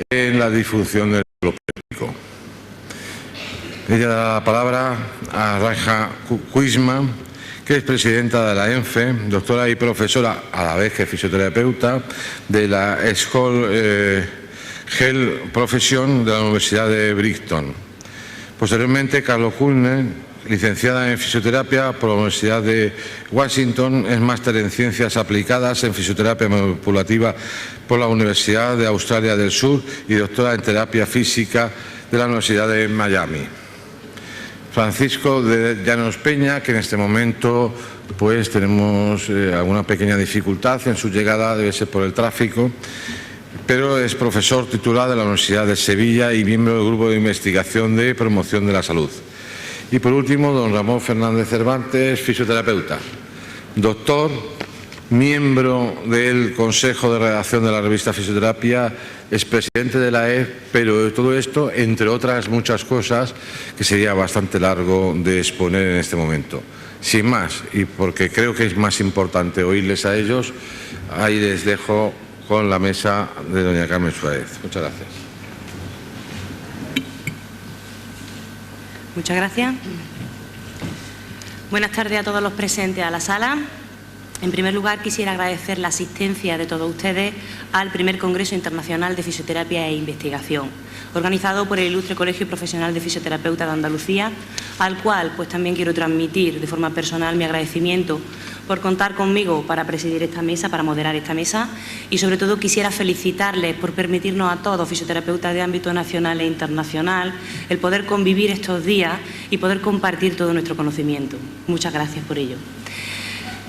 en la difusión del público. Ella da la palabra a Raja Kuisma, que es presidenta de la ENFE, doctora y profesora, a la vez que fisioterapeuta, de la School Health Profession de la Universidad de Brighton. Posteriormente, Carlos Kulner, licenciada en fisioterapia por la Universidad de Washington, es máster en ciencias aplicadas en fisioterapia manipulativa por la Universidad de Australia del Sur y doctora en terapia física de la Universidad de Miami. Francisco de Llanos Peña, que en este momento pues tenemos alguna pequeña dificultad en su llegada, debe ser por el tráfico, pero es profesor titular de la Universidad de Sevilla y miembro del Grupo de Investigación de Promoción de la Salud. Y por último, don Ramón Fernández Cervantes, fisioterapeuta, doctor, miembro del Consejo de Redacción de la revista Fisioterapia, expresidente de la EF, pero todo esto, entre otras muchas cosas, que sería bastante largo de exponer en este momento. Sin más, y porque creo que es más importante oírles a ellos, ahí les dejo con la mesa de doña Carmen Suárez. Muchas gracias. Muchas gracias. Buenas tardes a todos los presentes a la sala. En primer lugar, quisiera agradecer la asistencia de todos ustedes al primer Congreso Internacional de Fisioterapia e Investigación, organizado por el Ilustre Colegio Profesional de Fisioterapeutas de Andalucía, al cual pues también quiero transmitir de forma personal mi agradecimiento por contar conmigo para presidir esta mesa, para moderar esta mesa, y sobre todo quisiera felicitarles por permitirnos a todos, fisioterapeutas de ámbito nacional e internacional, el poder convivir estos días y poder compartir todo nuestro conocimiento. Muchas gracias por ello.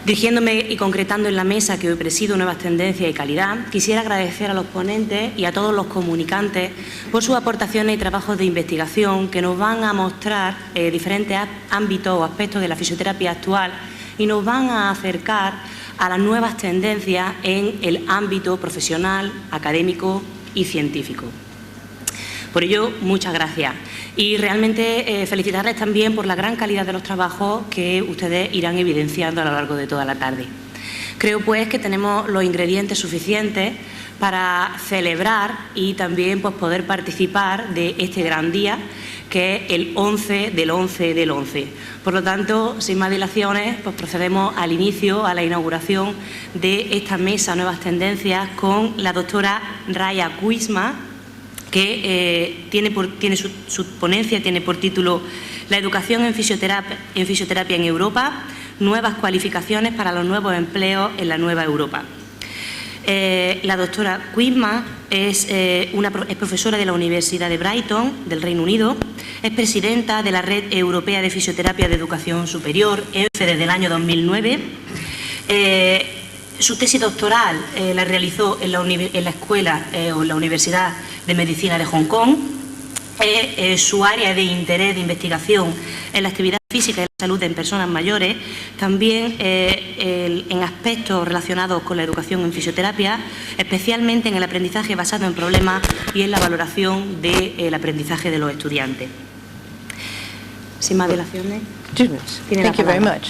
Dirigiéndome y concretando en la mesa que hoy presido, Nuevas Tendencias y Calidad, quisiera agradecer a los ponentes y a todos los comunicantes por sus aportaciones y trabajos de investigación que nos van a mostrar diferentes ámbitos o aspectos de la fisioterapia actual y nos van a acercar a las nuevas tendencias en el ámbito profesional, académico y científico. Por ello, muchas gracias. Y realmente felicitarles también por la gran calidad de los trabajos que ustedes irán evidenciando a lo largo de toda la tarde. Creo pues que tenemos los ingredientes suficientes para celebrar y también pues, poder participar de este gran día que es el 11 del 11 del 11. Por lo tanto, sin más dilaciones, pues procedemos al inicio, a la inauguración de esta mesa Nuevas Tendencias con la doctora Raja Kuisma, que su ponencia tiene por título La educación en fisioterapia en Europa, nuevas cualificaciones para los nuevos empleos en la nueva Europa. La doctora Kuisma es profesora de la Universidad de Brighton, del Reino Unido, es presidenta de la Red Europea de Fisioterapia de Educación Superior, ENFE, desde el año 2009. Su tesis doctoral la realizó en la escuela o en la Universidad de Medicina de Hong Kong. Su área de interés de investigación en la actividad física y la salud en personas mayores, también en aspectos relacionados con la educación en fisioterapia, especialmente en el aprendizaje basado en problemas y en la valoración del aprendizaje de los estudiantes. Sin más dilaciones, tiene la palabra.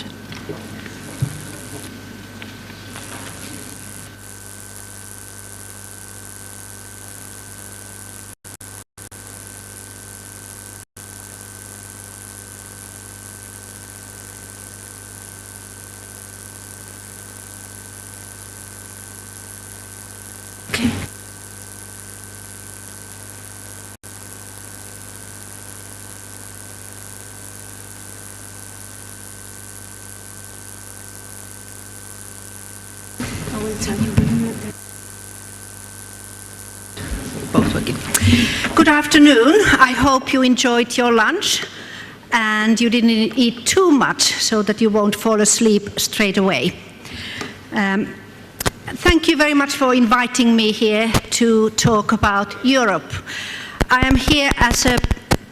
Good afternoon. I hope you enjoyed your lunch and you didn't eat too much so that you won't fall asleep straight away. Thank you very much for inviting me here to talk about Europe. I am here as a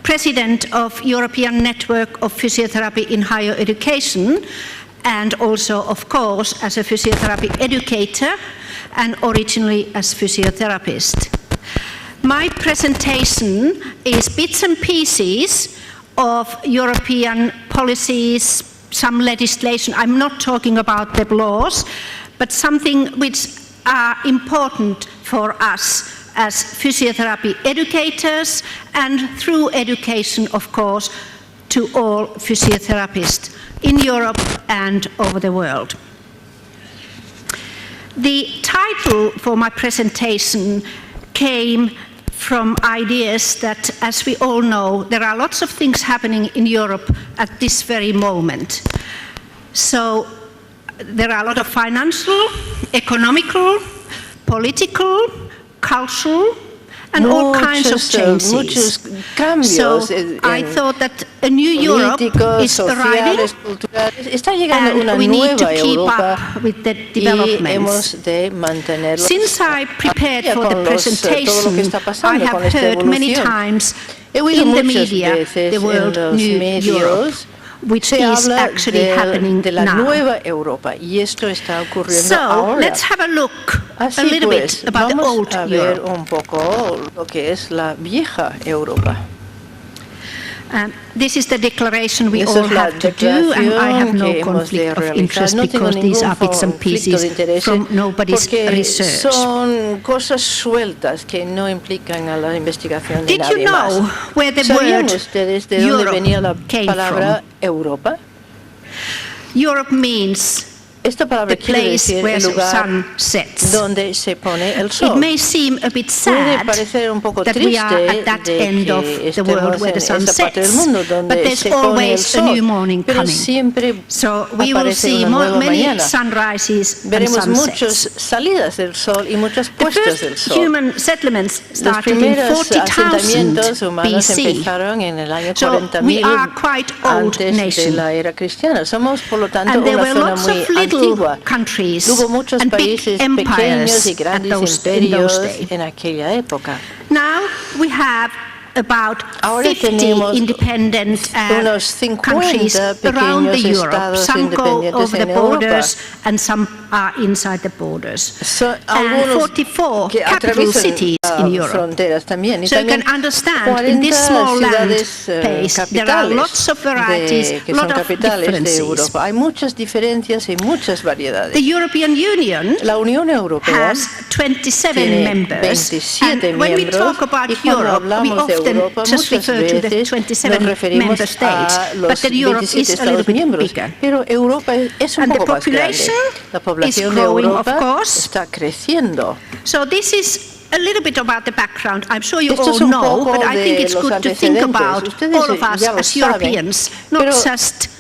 president of European Network of Physiotherapy in Higher Education and also, of course, as a physiotherapy educator and originally as physiotherapist. My presentation is bits and pieces of European policies, some legislation. I'm not talking about the laws, but something which are important for us as physiotherapy educators and through education, of course, to all physiotherapists in Europe and over the world. The title for my presentation came from ideas that, as we all know, there are lots of things happening in Europe at this very moment. So there are a lot of financial, economical, political, cultural, and all kinds of changes. So I thought that a new Europe is arriving, and we need to keep up with the developments. Since I prepared for the presentation, I have heard many times in the media the word New Europe, which is actually happening now. So let's have a look a little bit about the old Europe. This is the declaration we all have to do, and I have no conflict of interest because these are bits and pieces from nobody's research. Did you know where the word Europe came from? Europe means the place where the sun sets. It may seem a bit sad that we are at that end of the world where the sun sets, but there's always a new morning coming. So we will see many sunrises and sunsets. The first human settlements started in 40,000 BC. So we are quite old nation. And there were lots of little countries and big empires in those days. Now we have about 50 independent countries around the Europe. Some go over the borders and some are inside the borders. And 44 capital cities in Europe. So you can understand, in this small land space, there are lots of varieties, a lot of differences. The European Union has 27 members. And when we talk about Europe, we often just refer to the 27 member states, but the Europe is a little bit bigger. And the population is growing, of course. So this is a little bit about the background. I'm sure you all know, but I think it's good to think about all of us as Europeans, not just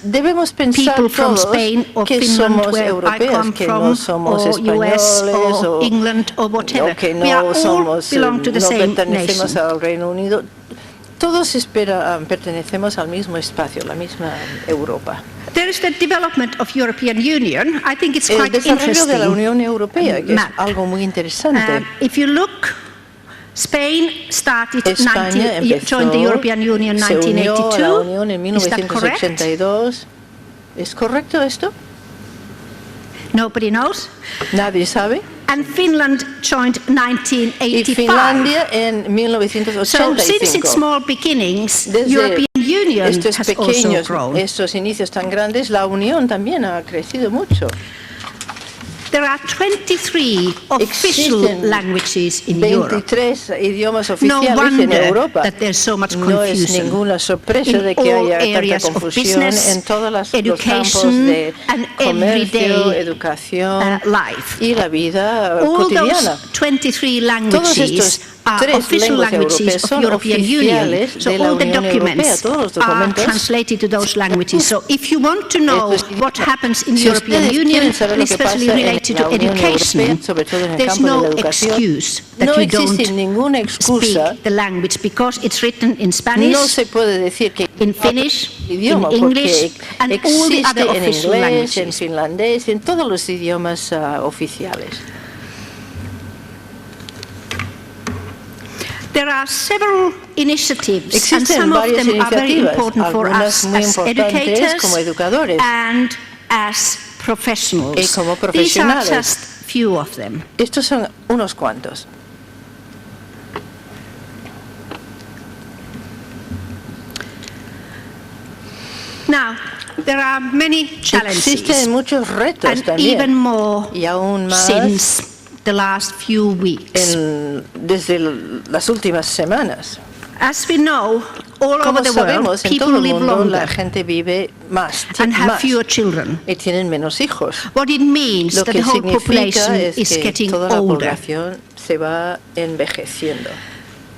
people from Spain or Finland, where I come from, or US or England or whatever. We are all belong to the same nation. Todos pertenecemos al mismo espacio, la misma Europa. There is the development of European Union. I think it's quite interesting. El desarrollo de la Unión Europea, que es algo muy interesante. If you look, Spain joined the European Union in 1982. La Unión en 1982. ¿Es correcto esto? Nobody knows. Nadie sabe. And Finland joined 1985. Y Finlandia en 1985. So since its small beginnings, the European Union has also grown. Estos inicios tan grandes, la Unión también ha crecido mucho. There are 23 official languages in Europe. 23 idiomas oficiales en Europa. That there's so much no es ninguna sorpresa de que haya tanta confusión en todos los campos de comercio, educación y la vida cotidiana. Todos estos official languages of European Union. So all the documents are translated to those languages. So if you want to know what happens in the European Union, and especially related to education, there's no excuse that you don't speak the language, because it's written in Spanish, in Finnish, in English, and all the other official languages. En finlandés, en todos los idiomas oficiales. There are several initiatives, and some of them are very important for us as educators and as professionals. These are just few of them. Estos son unos cuantos. Now, there are many challenges, existen muchos retos and también, even more y aún más since the last few weeks. Desde las últimas semanas. As we know, all Como over the sabemos, world, en people todo el live mundo la longer gente vive más and have fewer children. y tienen menos hijos. What it means Lo that que the whole significa population es is que getting toda la older. población se va envejeciendo.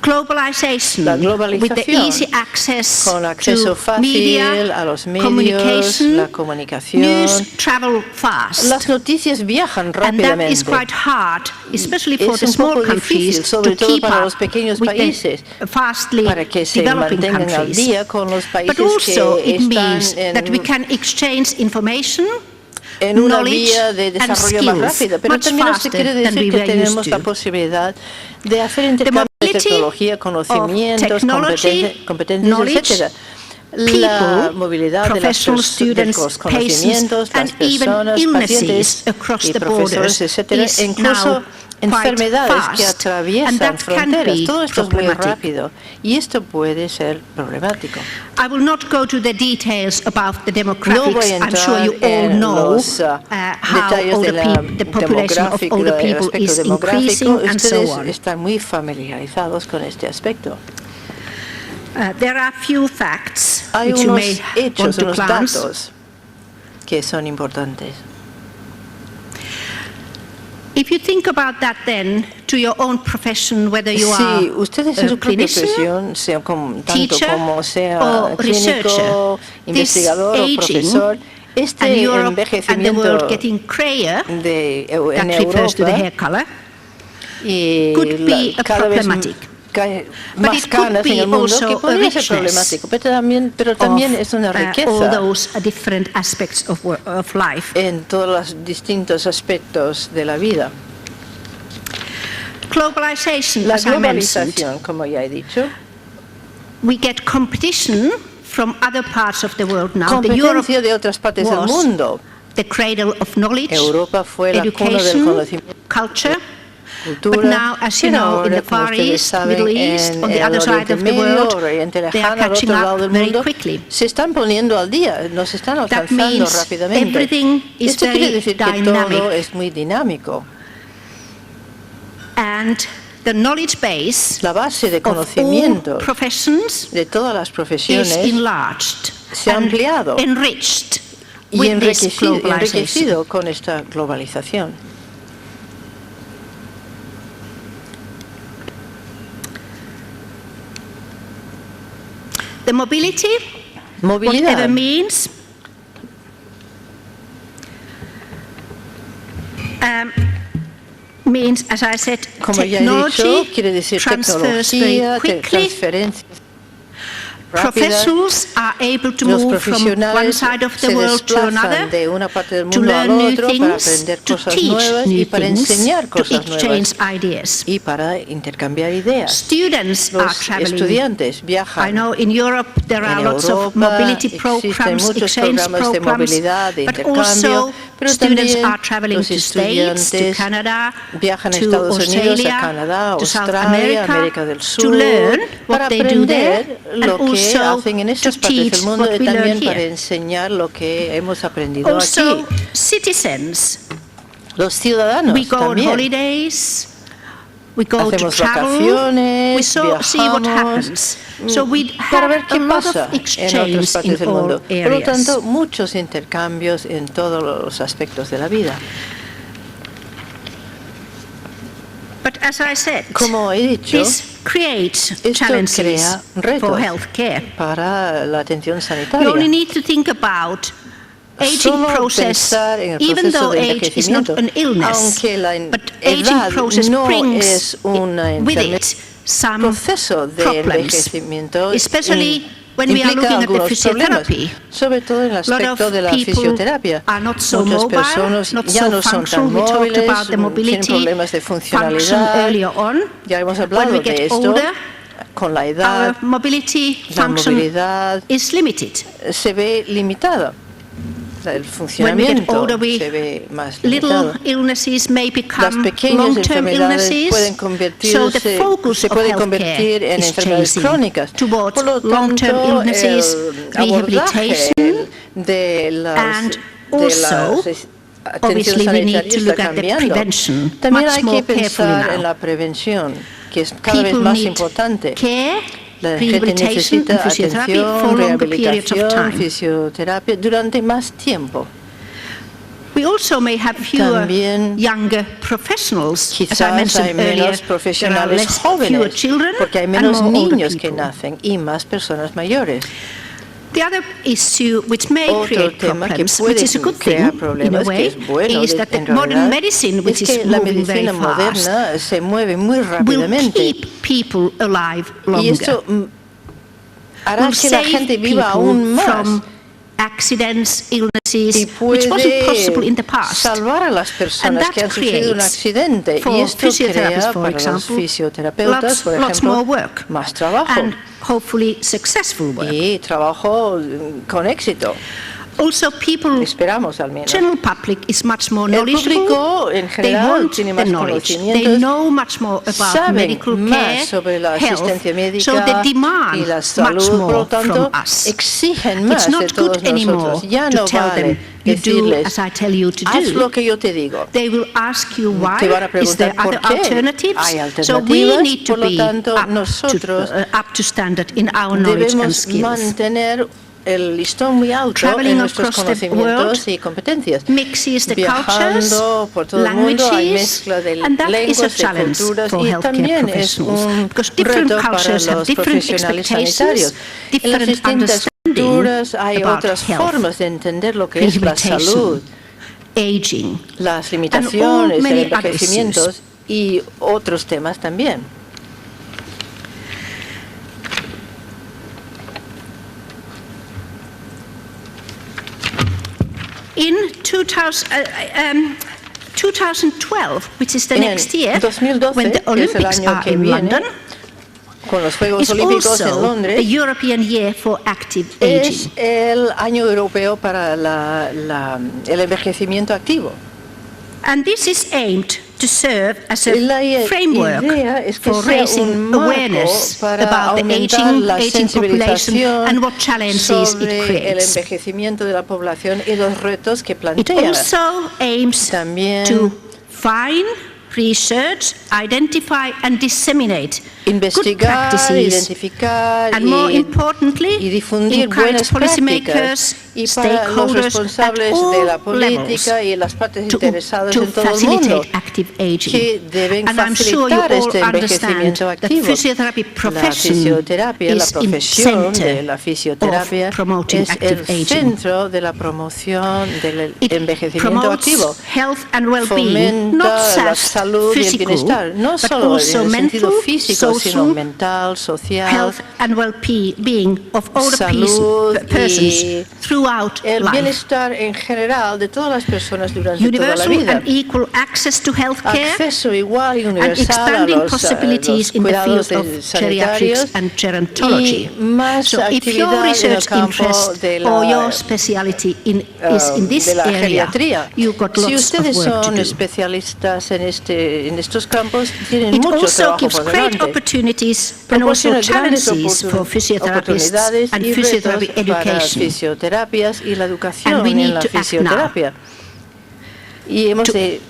Globalization, La with the globalización, easy access con acceso to fácil media, a los medios, communication, la comunicación. news travel fast. Las noticias viajan And that rápidamente. is quite hard, especially for Es the un small poco countries, difícil, sobre to todo keep para up los pequeños with países, the fastly para que se developing mantengan al countries. día con los países But also que it están means that we can exchange information, en una knowledge vía de and desarrollo más skills rápido, pero much también se faster quiere than decir we que were tenemos used la to. posibilidad de hacer intercambio de mobility tecnología, conocimientos, technology, competencias, knowledge, etcétera. La movilidad de professional los students, conocimientos, patients, las and even personas, illnesses pacientes across y the profesores, borders etcétera, is e incluso now enfermedades quite que fast, and atraviesan that can fronteras. be Todo esto es muy problematic. rápido y esto puede ser problemático. I will not go to the details about the No voy demographics. a I'm sure you entrar all en know los how detalles de the population of older del people aspecto is demográfico. increasing and so Ustedes on. están muy familiarizados con este aspecto. There are few facts Hay which you unos may want hechos, to unos glance. datos que son importantes. If you think about that then to your own profession, whether you Si are ustedes en a su propia clinician, profesión, sea tanto teacher, como sea or researcher, clínico, investigador o this aging profesor, and este Europe and the envejecimiento world getting grayer, en that refers to the hair Europa color, y could be a cada vez problematic. cae But más it could canas en be el mundo, also que a podría ser richness problemático, pero también es una all riqueza those different aspects of life. en todos los distintos aspectos de la vida. Globalization, La as I mentioned, globalización, como ya he dicho, we get competition from other parts of the world now. The Europe competencia de otras partes del was mundo. the cradle of knowledge, Europa fue la cuna del education, conocimiento, culture. cultura. But now, as you Pero know, in ahora, the como Far ustedes East, saben, Middle East, en on the el other side Oriente of the Medio, world, Oriente they are Lejano, al catching otro lado up del very mundo, quickly. se están poniendo al día, nos están That alcanzando means rápidamente. everything is Esto quiere very decir que dynamic. todo es muy dinámico. And the knowledge base La base de of all conocimiento professions de todas las is profesiones enlarged se ha and ampliado enriched y with this enriquecido globalization. con esta globalización. The mobility, Movilidad. whatever means, means, as I said, Como ya he technology dicho, quiere decir transfers very tecnología, quickly. transferencias rápidas. Professionals are able to Los move from one profesionales side of the se world to desplazan another, de una parte del to mundo al learn new otro para things, aprender to cosas teach nuevas new y para things, enseñar to cosas exchange nuevas ideas. y para intercambiar ideas. Students are Los traveling. estudiantes I viajan. know in Europe there are En lots of Europa mobility existen programs, muchos exchange programas de programs, movilidad, de but intercambio, also pero students también are traveling los to States, to estudiantes Canada, viajan a to Estados Unidos, Australia, a Canadá, to South Australia, America, América del to Sur, learn para what they do there, aprender and lo que also hacen en estas to partes teach del mundo what y we learn también para here. enseñar lo que hemos aprendido Also, aquí. citizens, Los ciudadanos we go on también. holidays, we go to Hacemos travel, vacaciones, we see what viajamos, happens. So we para have ver a qué lot pasa of en exchange otras partes in del all mundo. Por lo areas. tanto, muchos intercambios en todos los aspectos de la vida. But as I said, Como he dicho, this creates esto challenges crea for retos healthcare. para la atención You sanitaria. only need to think about aging Solo process, pensar en el even proceso though de age is not envejecimiento, an illness, aunque la but aging edad process no brings es una with enfermedad, it some proceso de problems, envejecimiento especially when we are implica looking at the algunos problemas, physiotherapy. sobre todo en el A lot aspecto of de la people fisioterapia. are not so Muchas mobile, personas not ya so no son functional. tan We talked móviles, about the tienen mobility problemas de function funcionalidad. earlier on. Ya hemos When hablado we de get esto. older, Con la edad, our mobility la function movilidad is limited. se ve limitada. El When we get funcionamiento older, se ve más little limitado. illnesses may Las become pequeñas long-term enfermedades illnesses, pueden so the convertirse, focus se of pueden healthcare convertir en is enfermedades changing crónicas. towards Por lo long-term tanto, illnesses, el abordaje rehabilitation, de las, and de also las obviously we need to look at the prevention much more carefully en now. la prevención, que es cada vez People más need importante. care, La gente rehabilitation necesita and physiotherapy for atención, longer periods of rehabilitación, time. fisioterapia durante más tiempo. We also may have fewer También younger professionals, as I Quizás hay mentioned earlier. menos There are profesionales fewer jóvenes, children porque hay and menos more older niños que people. nacen y más personas mayores. The other issue which may Otro create tema que problems, puede which is a good thing crear in a problemas, way, que es bueno is that the en modern realidad, medicine, which es is que la moving very medicina fast, moderna se mueve muy will rápidamente keep people alive y longer. esto hará Will que la save gente viva people aún más from accidents, illnesses, y which wasn't possible in the puede past. salvar a las And personas that que han sufrido un creates accidente for y esto physiotherapists, crea for para los example, fisioterapeutas, por lots more ejemplo, work más trabajo and hopefully successful work. y trabajo con éxito. Also, people, Esperamos al menos. general public is much more El knowledgeable. público en They general want tiene the más knowledge. They conocimientos, know much more about saben medical más care, sobre la health, asistencia médica so they demand y la much salud, por more lo tanto, from us. exigen It's más de not todos good anymore nosotros. Ya to no tell vale them you do decirles, as I tell you to haz do. lo que yo te digo. They will ask you why. Te van a Is there preguntar por other qué. alternatives? Hay So we alternativas, need to por lo be tanto, up nosotros to standard in our knowledge and debemos skills. mantener el listón muy alto Traveling en nuestros across the conocimientos y competencias. Mixes the Viajando por todo el mundo hay mezcla de and that is a lenguas, de challenge culturas for y healthcare también es professionals, un because different reto para cultures have los different profesionales expectations, sanitarios. En las different distintas understanding culturas hay about otras health, formas de entender lo que es la rehabilitation, salud, aging, las and limitaciones, all many el other envejecimiento issues. y otros temas también. In 2012, which is the next year, 2012, when the que es el Olympics año are que in viene, London, con los Juegos is Olímpicos en also a Londres, European Year for Active es Aging. el año europeo para el envejecimiento activo. And this is aimed to serve as a La framework idea es que for sea raising un marco awareness para about the aumentar la aging population sensibilización and what challenges sobre it el creates. envejecimiento de la población y los retos que It plantea. also aims También to find, research, identify and disseminate good investigar, practices identificar and more y importantly difundir encourage buenas policymakers, prácticas y para los stakeholders responsables at de la all política y las partes to interesadas en todo el facilitate mundo active aging. que deben And I'm sure you facilitar all este understand envejecimiento that activo. physiotherapy La profession fisioterapia, la is in profesión de center la fisioterapia of promoting es active el aging. centro de la promoción del It envejecimiento promotes activo. health and well-being, Fomenta not la just salud y el physical, bienestar, no but solo en also el sentido mental, físico, sino social, mental, social, health and well-being of all the salud persons y throughout el life. bienestar en general de todas las personas durante toda la Universal vida. and equal access to healthcare Acceso igual y and universal a expanding los possibilities in the cuidados field of sanitarios geriatrics and gerontology. y más So if your actividad en el research campo interest de or your la, speciality is in this de la area, geriatría. you've got Si lots of ustedes work to son do. especialistas en estos campos, tienen It mucho also trabajo gives por great delante. opportunities and also Proporciona grandes challenges for physiotherapists oportunidades and y physiotherapy retos para education. fisioterapias y la educación And we en need la to act fisioterapia. Y hemos de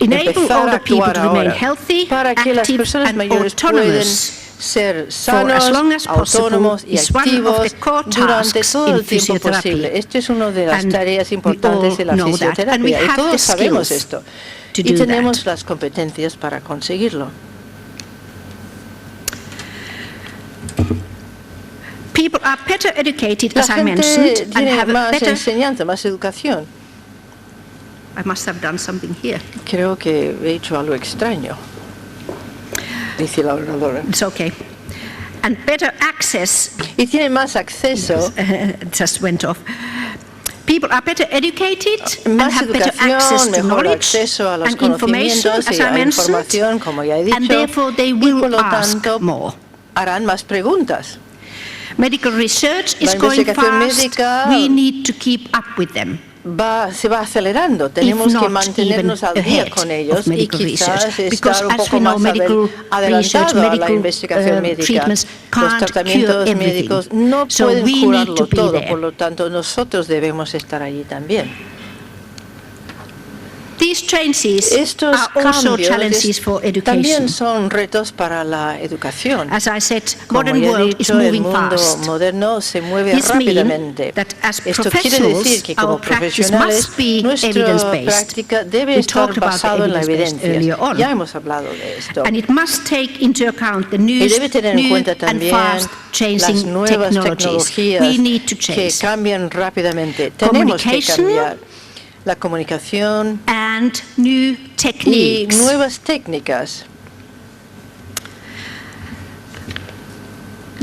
Enable empezar older a people actuar to remain ahora healthy, para que las active personas and mayores puedan autonomous ser for as long sanos, as possible autónomos y is one of activos the core durante tasks todo in el tiempo physiotherapy. posible. Esto es una de las And tareas we importantes all de la know that. And we fisioterapia y have the todos sabemos skills esto. to Y do tenemos that. las competencias para conseguirlo. People are better educated, La as I gente mentioned, and tiene have a más better... enseñanza, más educación. I must have done something here. Creo que he hecho algo extraño, dice la oradora. It's okay. And better access... Y tiene más acceso, It just went off. People are better educated and más have better access educación, to mejor knowledge acceso a los and information, conocimientos as y I a mentioned, información, como ya he dicho, and therefore they y will por lo ask tanto more. harán más preguntas. Medical research is La going investigación fast. médica We need to keep up with them. Se va acelerando, tenemos que not mantenernos al even día ahead con ellos of y medical quizás research. Because estar un as poco we know, más medical adelantado research, a la medical, investigación médica. treatments Los can't tratamientos cure everything. médicos no So pueden we need curarlo to be todo, there. por lo tanto nosotros debemos estar allí también. Estos cambios también son retos para la educación. Como ya he dicho, el mundo moderno se mueve rápidamente. Esto quiere decir que como profesionales nuestra práctica debe estar basada en la evidencia. Ya hemos hablado de esto. Y debe tener en cuenta también las nuevas tecnologías que cambian rápidamente. Tenemos que cambiar la comunicación y nuevas técnicas.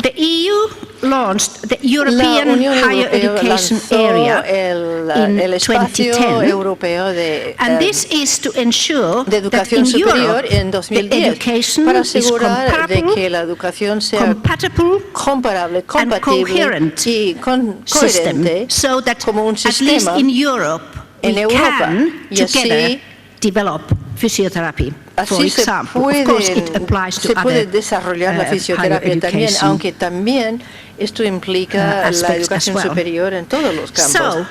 The EU launched the European Higher Education Area el espacio 2010, europeo de ensure educación superior en 2010 para asegurar de que la educación sea comparable, compatible y coherente como un sistema en Europa y así develop physiotherapy. Así se puede desarrollar la fisioterapia también, aunque también esto implica la educación superior en todos los campos.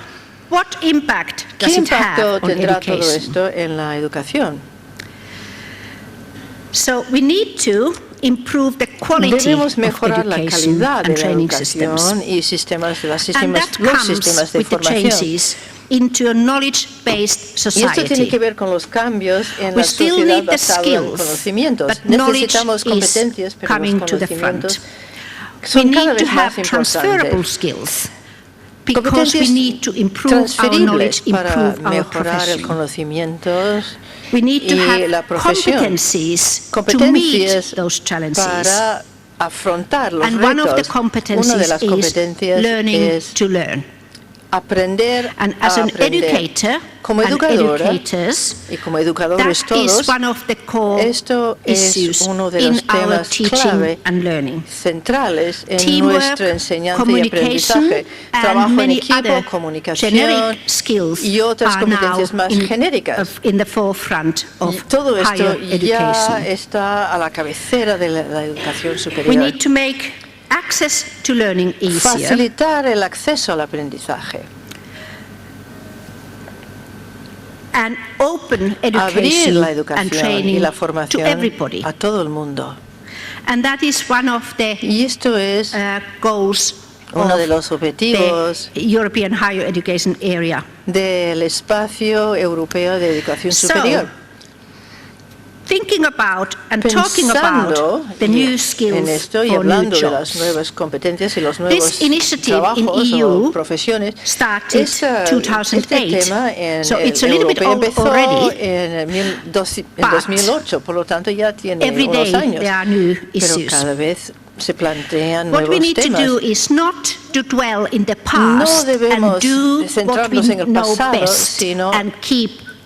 ¿Qué impacto tendrá todo esto en la educación? Debemos mejorar la calidad de la educación y los sistemas de formación. Into a knowledge-based society. Y esto tiene que ver con los cambios en la sociedad basada en conocimientos. Necesitamos competencias, pero los conocimientos son cada vez más importantes. Competencias transferibles para mejorar el conocimiento y la profesión. Competencias para afrontar los retos. Una de las competencias es aprender a aprender. Como educadora y como educadores todos, esto es uno de los temas clave centrales en nuestra enseñanza y aprendizaje. Trabajo en equipo, comunicación y otras competencias más genéricas. Y todo esto ya está a la cabecera de la educación superior. Facilitar el acceso al aprendizaje. Abrir la educación y la formación a todo el mundo. Y esto es uno de los objetivos del espacio europeo de educación superior. Pensando en esto y hablando de las nuevas competencias y los nuevos trabajos o profesiones, este tema en Europa empezó en 2008, por lo tanto ya tiene unos años, pero cada vez se plantean nuevos temas. No debemos centrarnos en el pasado, sino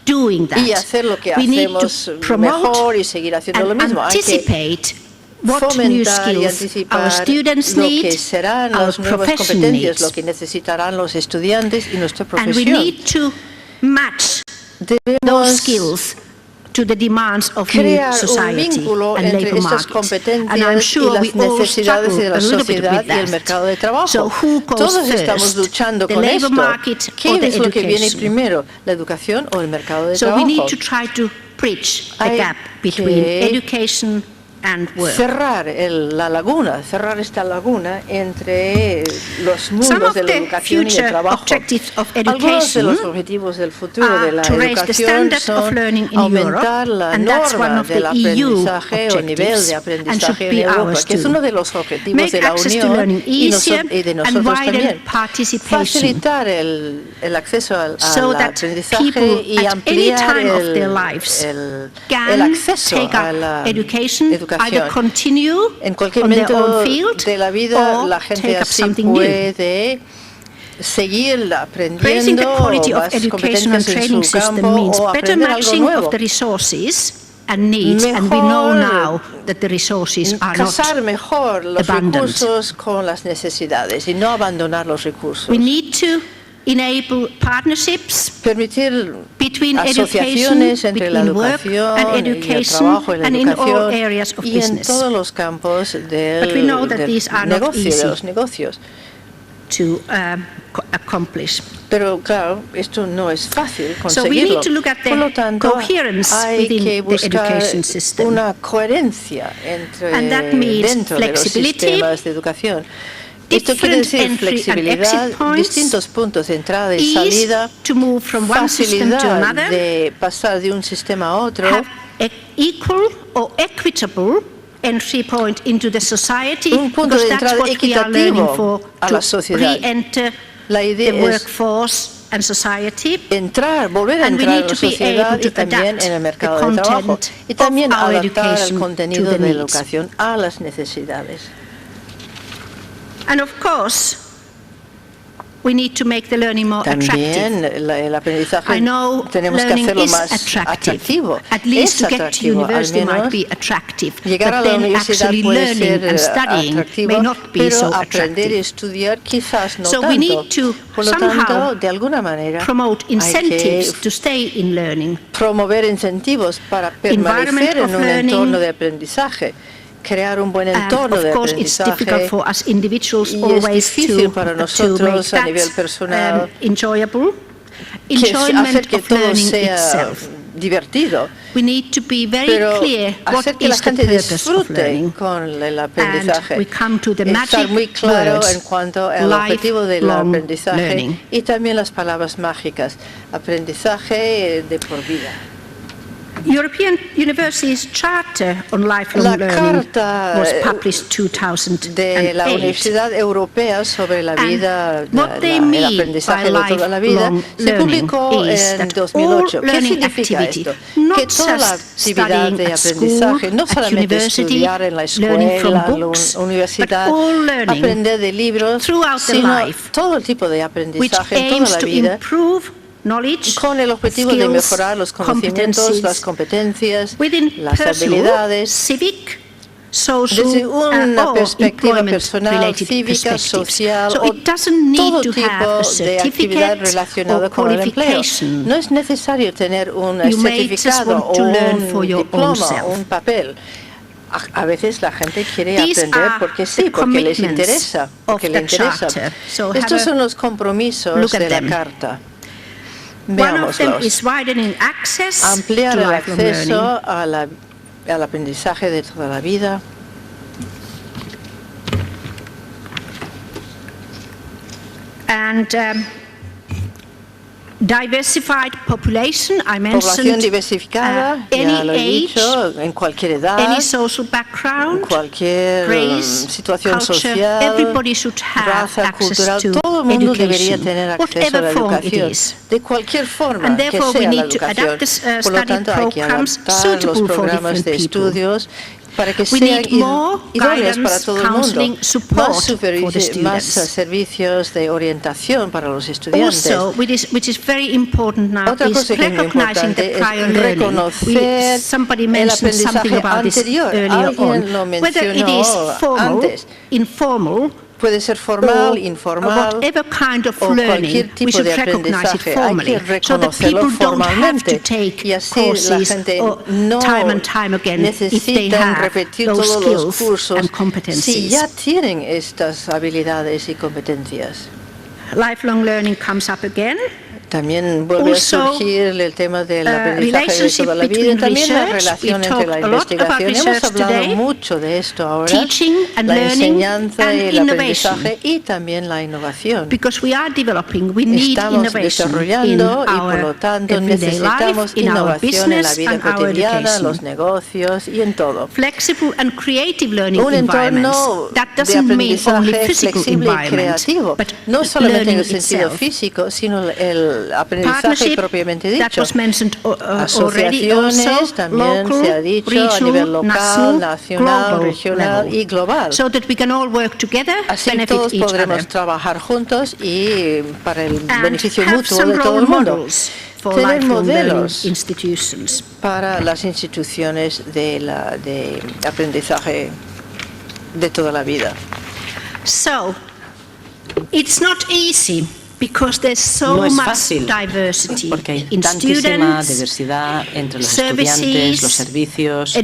y hacer lo que hacemos mejor y seguir haciendo lo mismo. Hay que fomentar y anticipar lo que serán las nuevas competencias, lo que necesitarán los estudiantes y nuestra profesión. Debemos crear un vínculo entre estas competencias y las necesidades de la sociedad y el mercado de trabajo. Todos estamos luchando con esto. ¿Qué es lo que viene primero, la educación o el mercado de trabajo? Cerrar cerrar esta laguna entre los mundos de la educación y el trabajo. Algunos de los objetivos del futuro de la educación son aumentar la norma del aprendizaje o nivel de aprendizaje en Europa, que es uno de los objetivos de la Unión y de nosotros también. Facilitar el acceso al aprendizaje y ampliar el acceso a la educación. En cualquier momento de la vida, la gente así puede seguir aprendiendo más competencias en su campo o aprender algo nuevo. Casar mejor los recursos con las necesidades y no abandonar los recursos. Permitir asociaciones entre la educación y el trabajo y la educación y en todos los campos de los negocios. to accomplish. Pero claro, esto no es fácil conseguirlo. So we need to look at Por lo the tanto, coherence hay within que the buscar education system. una coherencia And that means dentro de los sistemas de educación. Esto quiere decir flexibilidad, distintos puntos de entrada y salida, facilidad de pasar de un sistema a otro, equal or equitable entry point into the society, un punto de entrada equitativo a la sociedad. La idea the workforce and society, volver a entrar en la sociedad y también en el mercado de trabajo, y también adaptar el contenido de la educación a las necesidades. And of course, we need to make the learning more también el aprendizaje tenemos que hacerlo más atractivo. At least to get to university might be attractive, llegar a la universidad puede ser atractivo, pero aprender y estudiar quizás no tanto. We need to Por lo tanto, de alguna manera, promote incentives to stay in learning. Promover incentivos para permanecer en un entorno de aprendizaje. Crear un buen entorno de aprendizaje, y es difícil para nosotros a nivel personal hacer que todo sea divertido, pero hacer que la gente disfrute con el aprendizaje, estar muy claro en cuanto al objetivo del aprendizaje y también las palabras mágicas, aprendizaje de por vida. European University's Charter on Lifelong Learning was published 2008. De la Universidad Europea sobre la vida, el aprendizaje de toda la vida, se publicó en 2008. ¿Qué significa esto? Que toda la actividad de aprendizaje, no solamente estudiar en la escuela, en la universidad, aprender de libros, sino todo tipo de aprendizaje en toda la vida, con el objetivo de mejorar los conocimientos, las competencias, las habilidades, desde una perspectiva personal, cívica, social o todo tipo de actividad relacionada con el empleo. No es necesario tener un certificado o un diploma o un papel. A veces la gente quiere aprender porque sí, porque les interesa, Estos son los compromisos de la Carta. Veámoslos. Ampliar el acceso al aprendizaje de toda la vida. And diversified population, I mentioned. Población diversificada, ya lo he dicho, en cualquier edad, any social background, en cualquier situación culture, social, everybody should have raza, cultural, todo el mundo debería tener acceso a la educación, de cualquier forma que sea la educación. Por lo tanto, hay que adaptar los programas de estudios para que sean idóneos para todo el mundo, más servicios de orientación para los estudiantes. Also, which is very important now, Otra cosa que es muy importante es reconocer el aprendizaje anterior. Alguien lo mencionó antes. Informal, puede ser formal, informal o cualquier tipo de aprendizaje. Hay que reconocerlo formalmente y así la gente no necesita repetir todos los cursos si ya tienen estas habilidades y competencias. Lifelong learning comes up again. También vuelve a surgir el tema del aprendizaje de toda la vida y también la relación entre la investigación. Hemos hablado mucho de esto ahora, la enseñanza y el aprendizaje y también la innovación. Estamos desarrollando y por lo tanto necesitamos innovación en la vida cotidiana, en los negocios y en todo. Un entorno de aprendizaje flexible y creativo, no solamente en el sentido físico, sino el aprendizaje propiamente dicho. Asociaciones también se ha dicho a nivel local, nacional, regional y global. Así todos podremos trabajar juntos y para el beneficio mutuo de todo el mundo. Tener modelos para las instituciones de aprendizaje de toda la vida. So, it's not easy. No es fácil porque hay tantísima diversidad entre los estudiantes, los servicios,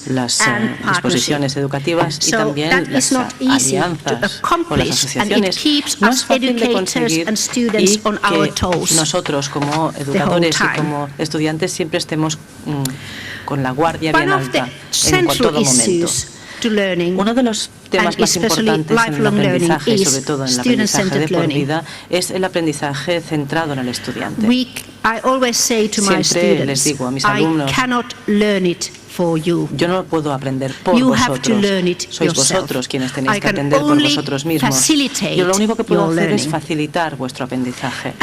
las disposiciones educativas y también las alianzas o las asociaciones. No es fácil de conseguir y que nosotros como educadores y como estudiantes siempre estemos con la guardia bien alta en todo momento. Uno de los temas más importantes en el aprendizaje, y sobre todo en el aprendizaje de por vida, es el aprendizaje centrado en el estudiante. Siempre les digo a mis alumnos, yo no lo puedo aprender por vosotros, sois vosotros quienes tenéis que aprender por vosotros mismos. Yo lo único que puedo hacer es facilitar vuestro aprendizaje.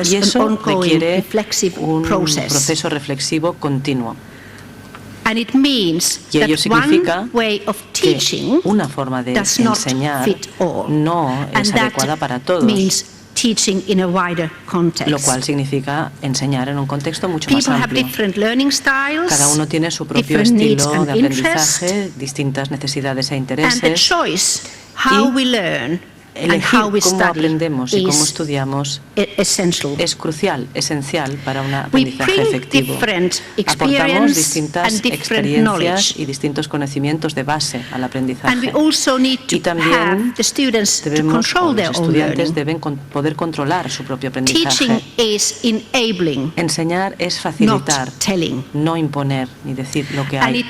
Y eso requiere un proceso reflexivo continuo. Y ello significa que una forma de enseñar no es adecuada para todos, lo cual significa enseñar en un contexto mucho más amplio. Cada uno tiene su propio estilo de aprendizaje, distintas necesidades e intereses, y elegir cómo aprendemos y cómo estudiamos es crucial, esencial para un aprendizaje efectivo. Aportamos distintas experiencias y distintos conocimientos de base al aprendizaje. Y también los estudiantes deben poder controlar su propio aprendizaje. Enseñar es facilitar, no imponer ni decir lo que hay.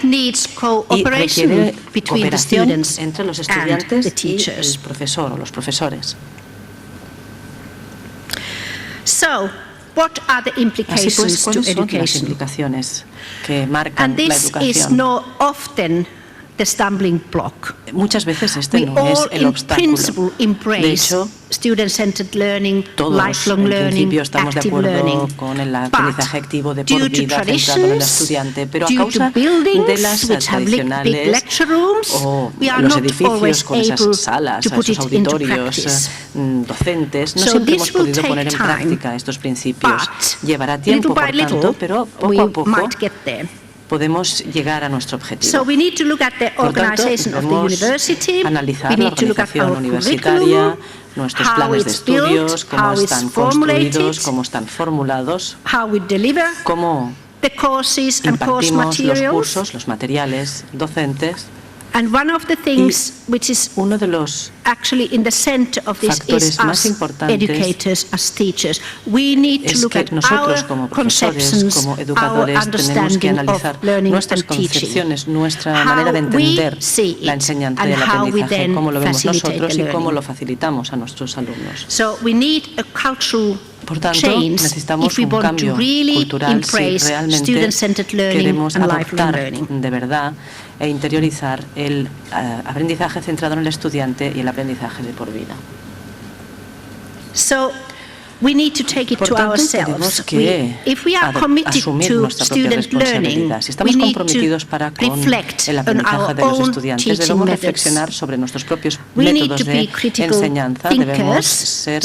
Y requiere cooperación entre los estudiantes y el profesor o los profesores. Así pues, ¿cuáles son las implicaciones que marcan la educación? Muchas veces este no es el obstáculo. De hecho, todos en principio estamos de acuerdo con el aprendizaje activo de por vida centrado en el estudiante, pero a causa de las tradicionales o los edificios con esas salas, esos auditorios docentes, no siempre hemos podido poner en práctica estos principios. Llevará tiempo, por tanto, pero poco a poco podemos llegar a nuestro objetivo. Por tanto, debemos analizar la organización universitaria, nuestros planes de estudios, cómo están construidos, cómo están formulados, cómo impartimos los cursos, los materiales docentes. Y uno de los factores más importantes es que nosotros como profesores, como educadores, tenemos que analizar nuestras concepciones, nuestra manera de entender la enseñanza y el aprendizaje, cómo lo vemos nosotros y cómo lo facilitamos a nuestros alumnos. Por tanto, necesitamos un cambio cultural si realmente queremos adoptar de verdad e interiorizar el aprendizaje centrado en el estudiante y el aprendizaje de por vida. Por tanto, tenemos que asumir nuestra propia responsabilidad. Si estamos comprometidos con el aprendizaje de los estudiantes, debemos reflexionar sobre nuestros propios métodos de enseñanza. Debemos ser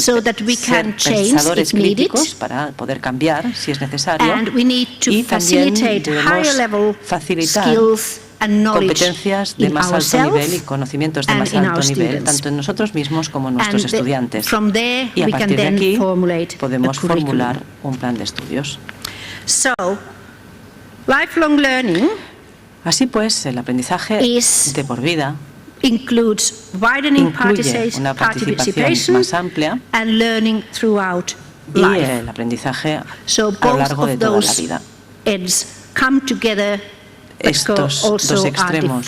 pensadores críticos para poder cambiar si es necesario. Y también debemos facilitar competencias de más alto nivel y conocimientos de más alto nivel, tanto en nosotros mismos como en nuestros estudiantes. Y a partir de aquí podemos formular un plan de estudios. Así pues, el aprendizaje de por vida incluye una participación más amplia y el aprendizaje a lo largo de toda la vida. Estos dos extremos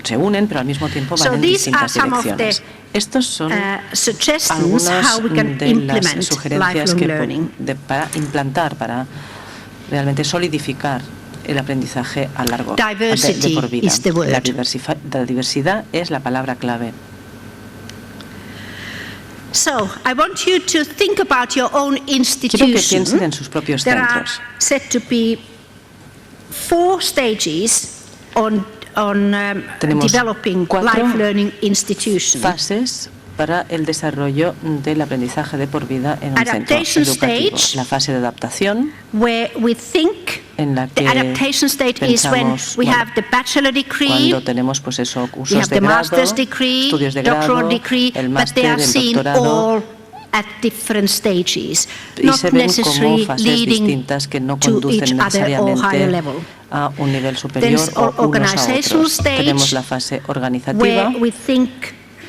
se unen, pero al mismo tiempo van en distintas direcciones. Estos son algunas de las sugerencias para implantar, para realmente solidificar el aprendizaje a largo de por vida. La diversidad es la palabra clave. Quiero que piensen en sus propios centros. 4 stages on developing life learning institutions. Fases para el desarrollo del aprendizaje de por vida en un centro educativo. La fase de adaptación, where we think en la que the adaptation state is when we have the bachelor degree, cuando tenemos pues eso, we cursos have de the grado, master's degree, estudios de grado, doctoral degree, el but they máster, are el seen doctorado, all at different stages, y not se ven como necessarily fases leading distintas que no to conducen each other or higher necesariamente level. a un nivel superior There's o unos a organizational otros. stage, Tenemos la fase organizativa, where we think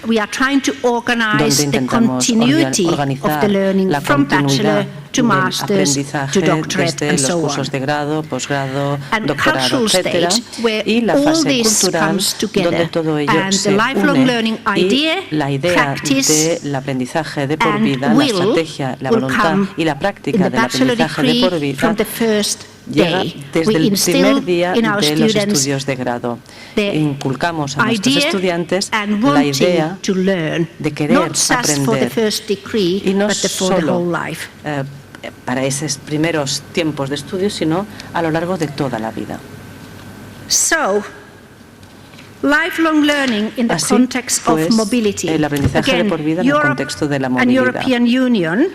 we are trying to organize donde the intentamos continuity of organizar the learning la from continuidad bachelor to del master's aprendizaje to doctorate desde and los so on. cursos de grado, posgrado, And doctorado, cultural etcétera, stage, where y la all fase this cultural, comes together, donde todo ello and se the lifelong une, learning y idea, la idea practice, del aprendizaje de por and vida, la will estrategia, la will voluntad come y la in práctica the del bachelor aprendizaje de degree por vida from the first llega day. desde We el instill primer día in our de los students estudios de grado. the Inculcamos a nuestros idea estudiantes and la wanting idea to learn, de querer not just for the aprender, first degree, y no but for the whole solo life. para esos primeros tiempos de estudio, sino a lo largo de toda la vida. So, lifelong learning in the Así, context pues, of mobility. el aprendizaje Again, de por vida en el Europe contexto de la and movilidad. European Union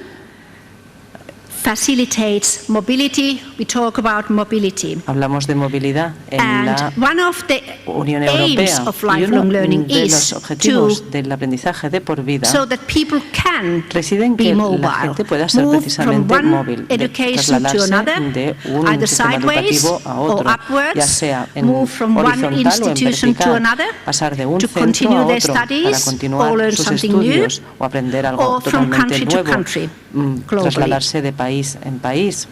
facilitates mobility. We talk about mobility. Hablamos de movilidad en la And one of the Unión aims Europea, of y uno lifelong learning de los is objetivos to del aprendizaje de por vida so that people can reside en be que mobile, la gente pueda ser move from precisamente one móvil, de education to trasladarse another, de un either sistema sideways educativo a or otro, ya upwards, sea en move from one horizontal o en institution to vertical, another pasar de un to centro continue a their otro para studies or continuar learn sus something new, estudios o aprender algo or from totalmente country to nuevo, country, globally. trasladarse de país en país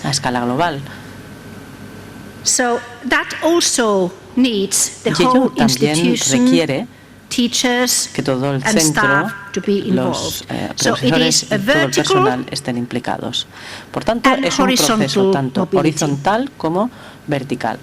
a escala global. So that also needs the Y ello whole también institution, requiere teachers que todo el and centro, staff to be los involved. So it profesores is a y todo el vertical personal estén implicados. Por tanto, and es un proceso horizontal tanto mobility. horizontal como vertical.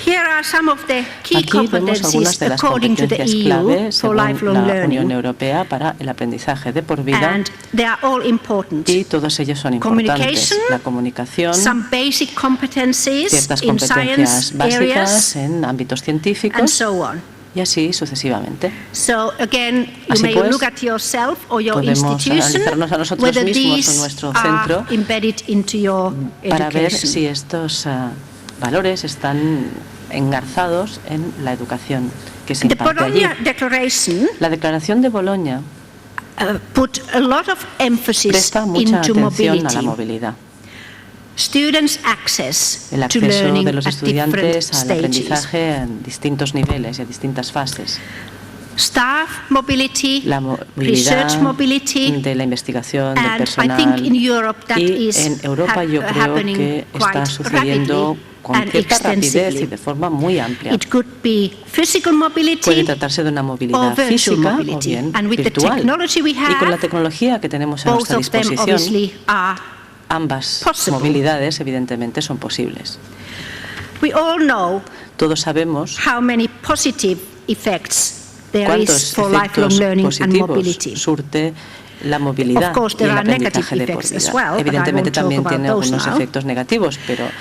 Here are some of the key Aquí vemos algunas competencies de las according to the competencias EU clave for según lifelong la Unión learning, Europea para el aprendizaje de por vida, and they are all important. y todos ellos son importantes. Communication, La comunicación, some basic competencies ciertas in competencias science básicas areas, en ámbitos and científicos so on. y así sucesivamente. So again, you Así may pues, look at yourself or your podemos institution, analizarnos a nosotros whether mismos o these nuestro are centro embedded into your para ver education. si estos valores están engarzados en la educación que se The imparte allí. Bologna Declaration La Declaración de Bolonia put a lot of emphasis presta mucha into atención a la mobility. movilidad. Students' access El to acceso learning de los at different estudiantes al stages. aprendizaje en distintos niveles y a distintas fases. Staff mobility, La research movilidad mobility, de la investigación, del and I personal. think in Europe that Y is en Europa yo creo happening que está quite sucediendo rapidly con and cierta rapidez y extensively. de forma muy amplia. It could be physical Puede mobility tratarse de una or movilidad virtual física o mobility. bien And with the virtual. technology we Y con la have, tecnología que tenemos a both nuestra of them disposición, obviously are ambas possible. movilidades evidentemente son posibles. We all know Todos sabemos how many positive effects there is cuántos for lifelong efectos learning and positivos mobility. surte la movilidad Of course, y there el are negative aprendizaje de por effects as vida. well, but I Evidentemente won't talk también about tiene those algunos now. efectos negativos, pero de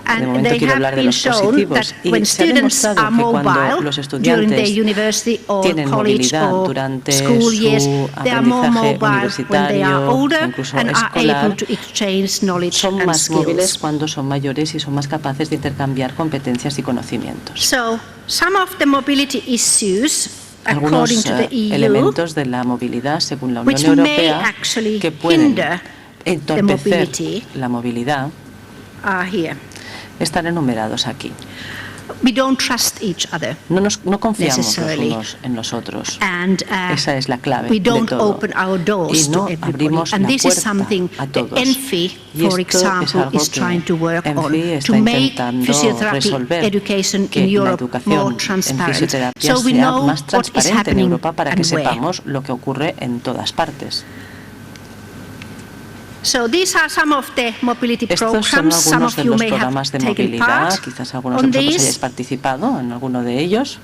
And momento they quiero have hablar de been los shown positivos. that Y when se ha students demostrado are que cuando mobile los during their estudiantes university or tienen college movilidad or durante school years, su they are more aprendizaje mobile when they are universitario, older incluso and are escolar, able to exchange knowledge son and más móviles skills. cuando son mayores y son más capaces de intercambiar competencias y conocimientos. So, some of the mobility issues, according Algunos to the EU, elementos de la movilidad, según la Unión which may Europea, actually que pueden hinder the entorpecer mobility, la movilidad, are here. están enumerados aquí. We don't trust each other. No confiamos los Necessarily. unos en los otros. And Esa es la clave we de don't todo. open our doors Y no to everybody. abrimos And la this is puerta something a the todos. ENFI, Y for esto es example, algo is que trying to work on ENFI está to make intentando physiotherapy resolver, education que in la Europe educación more en transparent. fisioterapia So we sea know más what is transparente en happening Europa para que and where. sepamos lo que ocurre en todas partes. So these are some of the mobility Estos son programs. Some algunos of de you los may have programas de taken movilidad, part quizás algunos on de vosotros hayáis these. participado en alguno de ellos.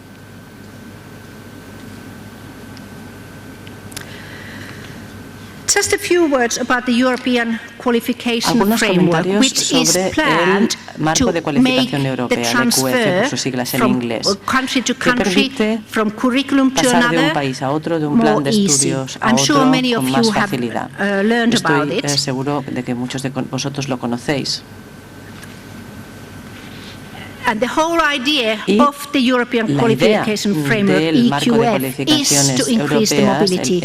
Just a few words about the European qualification Algunos framework, comentarios which is sobre planned el marco de to make cualificación the europea, el EQF transfer por sus siglas en from inglés, country to que country, permite from curriculum to pasar de un another, país a otro, de un plan de more estudios easy. a I'm otro sure many of con you más have facilidad. learned about Estoy it. seguro de que muchos de vosotros lo conocéis. And the whole idea Y of the European Qualification Framework, EQF, is to increase the mobility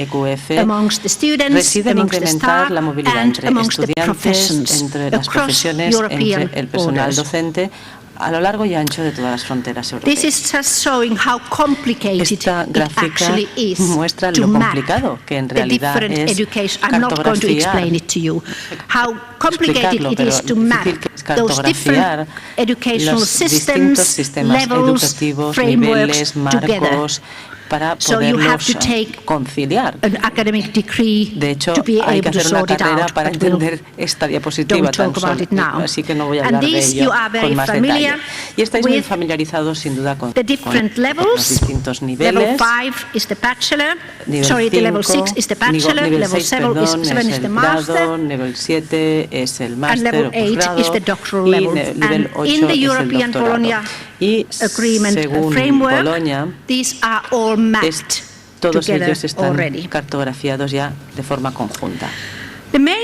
amongst the students, reside en amongst the incrementar staff, la movilidad and entre amongst the estudiantes, professions entre las across profesiones, European entre el personal borders. docente, a lo largo y ancho de todas las fronteras europeas. This is just showing how complicated Esta it gráfica actually is muestra to lo map complicado que en the realidad different es education. I'm not going to explain it to you. How complicated it is to map those different educational los distintos sistemas levels, educativos, frameworks niveles, marcos, para So you have poderlos to take conciliar. an academic degree De hecho, to be hay que able to hacer una sort it carrera out, para but we'll entender esta diapositiva don't tan talk about solo, it now. así que no voy a And hablar de these ello you are very con más familiar detalle. Y estáis muy with familiarizados sin duda con the different con levels. los distintos Level niveles. 5 is the bachelor, Nivel the level 6 5, is the bachelor, nivel level 6, 7 perdón, is es the el master, grado, nivel 7 es el máster level o 8 posgrado, is the doctoral y level. nivel And 8 in the es el European doctorado. Bologna Y Agreement según framework, Bologna, these are all mapped todos together ellos están already. cartografiados ya de forma conjunta. The main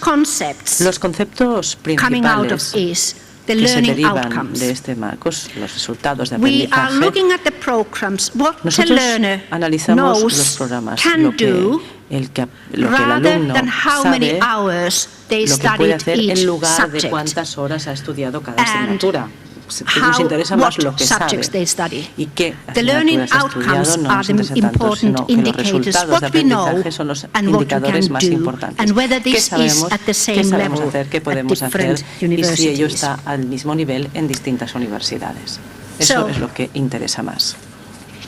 concepts Los conceptos coming out of principales is the que se learning derivan outcomes. de este marco, los resultados de We are aprendizaje. looking at the programs, what the Nosotros learner analizamos los knows, programas, can lo que do, el rather alumno than how many sabe, hours they lo que puede studied hacer each en lugar de subject. cuántas horas ha estudiado cada And asignatura. Nos interesa más lo what que sabe subjects they study. y qué The learning asignaturas ha estudiado. outcomes No are nos the interesa tanto, important sino que los indicators, resultados de what we know aprendizaje son los and what we indicadores can más do, importantes. and whether ¿Qué this is sabemos, at the qué same sabemos level hacer, qué at podemos hacer different y si ello universities. está al mismo nivel en distintas universidades? Eso So, es lo que interesa más.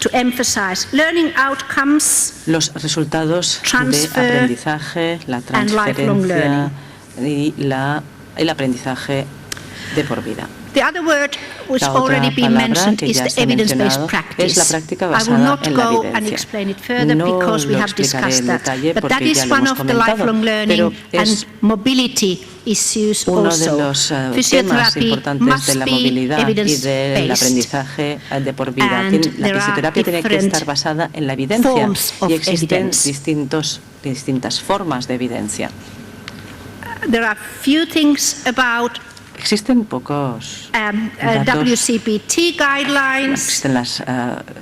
To emphasize learning outcomes, Los resultados de transfer aprendizaje, la and lifelong transferencia y el aprendizaje de por vida. the other word which La otra already been palabra mentioned que is ya the está evidence-based mencionado practice. es la práctica I will basada not en la go and evidencia. explain it further No because we lo have explicaré discussed en that, detalle but that porque ya is lo one hemos of the comentado, lifelong learning pero es and mobility issues uno de also. los temas Physiotherapy importantes de must la be movilidad y del evidence-based. aprendizaje de por vida. And La there are fisioterapia tiene que different estar basada en la evidencia forms of y existen evidence. distintas formas de evidencia. There are few things about Existen pocos datos. WCPT guidelines, Existen las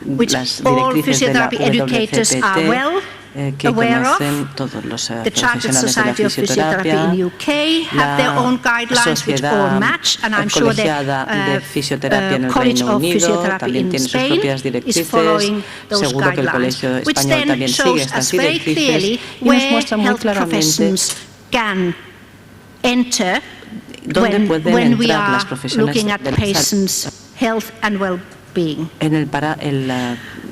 which all directrices de la physiotherapy educators are well WCPT que aware of. conocen todos los The Chartered profesionales de la Society of Physiotherapy fisioterapia. in UK have their own guidelines which all match, and I'm sure the colegiada de fisioterapia en el College Reino of Unido Physiotherapy también in tiene sus Spain propias is directrices. following those Seguro que el guidelines, Colegio which Español then también sigue shows estas us very directrices clearly y nos where muestra muy health claramente professions can enter dónde pueden when we entrar las are profesiones looking at de la patients' health and well-being. en el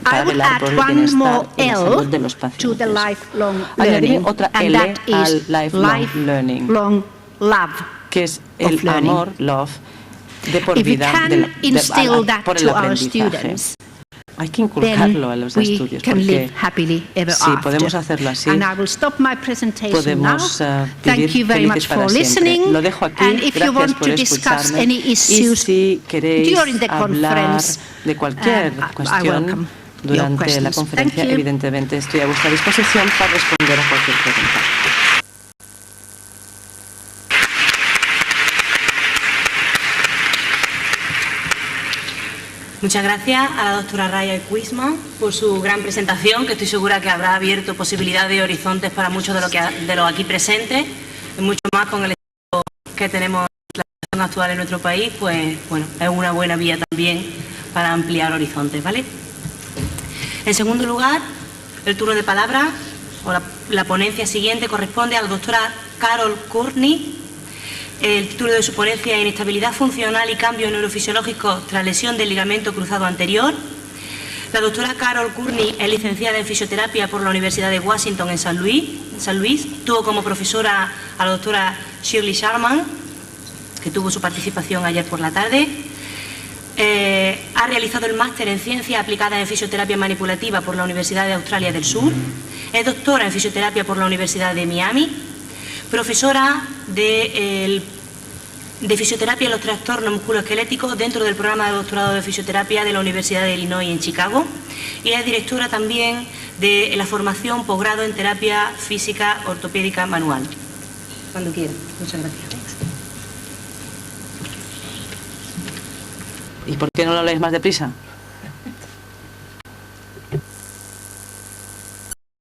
I would velar add por el one bienestar more y la salud L de los to pacientes. the lifelong Añadiré learning, otra and L that al is lifelong learning, lifelong love que es of el learning. amor, love, de por If we vida can instill that por el to our aprendizaje. students, Hay que then inculcarlo a los we estudios can porque live happily ever si after. podemos hacerlo así, And I will stop my presentation now. podemos Thank vivir you very much felices para for siempre. listening. Lo dejo aquí, And if you gracias want por to discuss escucharme. any Y issues si queréis during the hablar conference, de cualquier I welcome cuestión your durante la questions. conferencia, Thank you. evidentemente estoy a vuestra disposición para responder a cualquier pregunta. Muchas gracias a la doctora Raya Kuijsma por su gran presentación, que estoy segura que habrá abierto posibilidades de horizontes para muchos de los aquí presentes, y mucho más con el estado que tenemos la situación actual en nuestro país, pues bueno, es una buena vía también para ampliar horizontes, ¿vale? En segundo lugar, el turno de palabra o la ponencia siguiente corresponde a la doctora Carol Courtney. El título de su ponencia es Inestabilidad funcional y cambios neurofisiológicos tras lesión del ligamento cruzado anterior. La doctora Carol Courtney es licenciada en fisioterapia por la Universidad de Washington en San Luis. Tuvo como profesora a la doctora Shirley Sharman, que tuvo su participación ayer por la tarde. Ha realizado el máster en Ciencias Aplicadas en Fisioterapia Manipulativa por la Universidad de Australia del Sur. Es doctora en Fisioterapia por la Universidad de Miami. Profesora de Fisioterapia en los Trastornos Musculoesqueléticos dentro del programa de doctorado de Fisioterapia de la Universidad de Illinois en Chicago. Y es directora también de la formación posgrado en Terapia Física Ortopédica Manual. Cuando quiera. Muchas gracias. ¿Y por qué no lo lees más deprisa?